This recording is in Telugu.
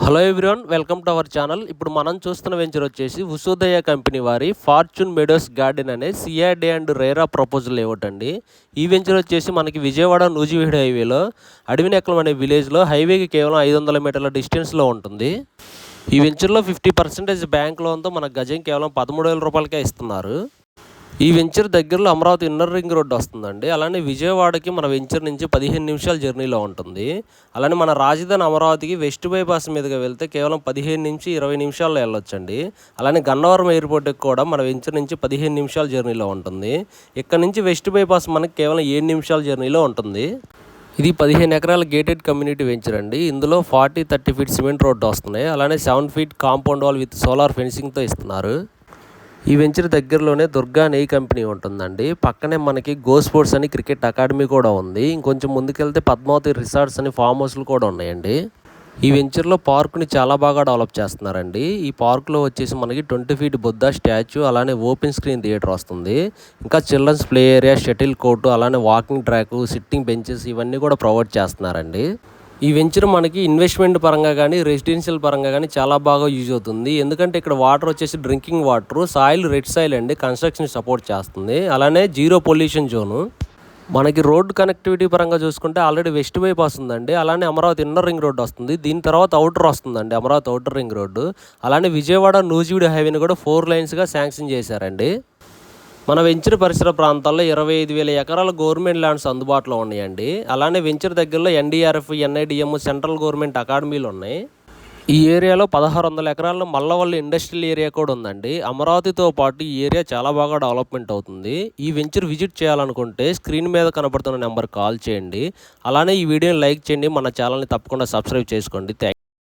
Hello everyone, welcome to our channel. ఇప్పుడు మనం చూస్తున్న వెంచర్ వచ్చేసి ఉషోదయ కంపెనీ వారి ఫార్చ్యూన్ మెడోస్ గార్డెన్ అనే సిఆర్డే అండ్ రేరా ప్రపోజల్ లేఅవుట్ అండి. ఈ వెంచర్ వచ్చేసి మనకి విజయవాడ నూజివీడు హైవేలో అడవినెక్కలం అనే విలేజ్లో హైవేకి కేవలం 500 మీటర్ల డిస్టెన్స్లో ఉంటుంది. ఈ వెంచర్లో 50% బ్యాంక్ లోన్తో మన గజం కేవలం 13,000 రూపాయలకే ఇస్తున్నారు. ఈ వెంచర్ దగ్గరలో అమరావతి ఇన్నర్ రింగ్ రోడ్డు వస్తుందండి. అలానే విజయవాడకి మన వెంచర్ నుంచి 15 నిమిషాల జర్నీలో ఉంటుంది. అలానే మన రాజధాని అమరావతికి వెస్ట్ బైపాస్ మీదుగా వెళ్తే కేవలం 15 నుంచి 20 నిమిషాల్లో వెళ్ళొచ్చండి. అలానే గన్నవరం ఎయిర్పోర్ట్కి కూడా మన వెంచర్ నుంచి 15 నిమిషాల జర్నీలో ఉంటుంది. ఇక్కడ నుంచి వెస్ట్ బైపాస్ మనకి కేవలం 7 నిమిషాల జర్నీలో ఉంటుంది. ఇది 15 ఎకరాల గేటెడ్ కమ్యూనిటీ వెంచర్ అండి. ఇందులో 40-30 ఫీట్ సిమెంట్ రోడ్డు వస్తున్నాయి. అలానే 7 feet compound wall with solar ఫెన్సింగ్తో ఇస్తున్నారు. ఈ వెంచర్ దగ్గరలోనే దుర్గా నెయ్యి కంపెనీ ఉంటుందండి. పక్కనే మనకి గో స్పోర్ట్స్ అని క్రికెట్ అకాడమీ కూడా ఉంది. ఇంకొంచెం ముందుకెళ్తే పద్మావతి రిసార్ట్స్ అని ఫామ్ హౌస్లు కూడా ఉన్నాయండి. ఈ వెంచర్లో పార్కుని చాలా బాగా డెవలప్ చేస్తున్నారండి. ఈ పార్కులో వచ్చేసి మనకి 20 ఫీట్ బుద్ధ స్టాచ్యూ, అలానే ఓపెన్ స్క్రీన్ థియేటర్ వస్తుంది. ఇంకా children's play area, shuttle court, అలానే వాకింగ్ ట్రాక్, సిట్టింగ్ బెంచెస్ ఇవన్నీ కూడా ప్రొవైడ్ చేస్తున్నారండి. ఈ వెంచర్ మనకి ఇన్వెస్ట్మెంట్ పరంగా కానీ రెసిడెన్షియల్ పరంగా కానీ చాలా బాగా యూజ్ అవుతుంది. ఎందుకంటే ఇక్కడ వాటర్ వచ్చేసి drinking water, soil red soil అండి, కన్స్ట్రక్షన్ సపోర్ట్ చేస్తుంది. అలానే జీరో పొల్యూషన్ జోను. మనకి రోడ్ కనెక్టివిటీ పరంగా చూసుకుంటే ఆల్రెడీ వెస్ట్ బైపాస్ ఉందండి. అలానే అమరావతి ఇన్నర్ రింగ్ రోడ్ వస్తుంది. దీని తర్వాత అవుటర్ వస్తుందండి, అమరావతి అవుటర్ రింగ్ రోడ్డు. అలానే విజయవాడ నూజివీడు హైవేని కూడా 4 లైన్స్గా శాంక్షన్ చేశారండి. మన వెంచర్ పరిసర ప్రాంతాల్లో 25,000 ఎకరాల గవర్నమెంట్ ల్యాండ్స్ అందుబాటులో ఉన్నాయండి. అలానే వెంచర్ దగ్గరలో ఎన్డీఆర్ఎఫ్, ఎన్ఐడిఎం, సెంట్రల్ గవర్నమెంట్ అకాడమీలు ఉన్నాయి. ఈ ఏరియాలో 1600 ఎకరాల్లో మల్లవల్లి ఇండస్ట్రియల్ ఏరియా కూడా ఉందండి. అమరావతితో పాటు ఈ ఏరియా చాలా బాగా డెవలప్మెంట్ అవుతుంది. ఈ వెంచర్ విజిట్ చేయాలనుకుంటే స్క్రీన్ మీద కనబడుతున్న నెంబర్ కాల్ చేయండి. అలానే ఈ వీడియోని లైక్ చేయండి, మన ఛానల్ని తప్పకుండా సబ్స్క్రైబ్ చేసుకోండి.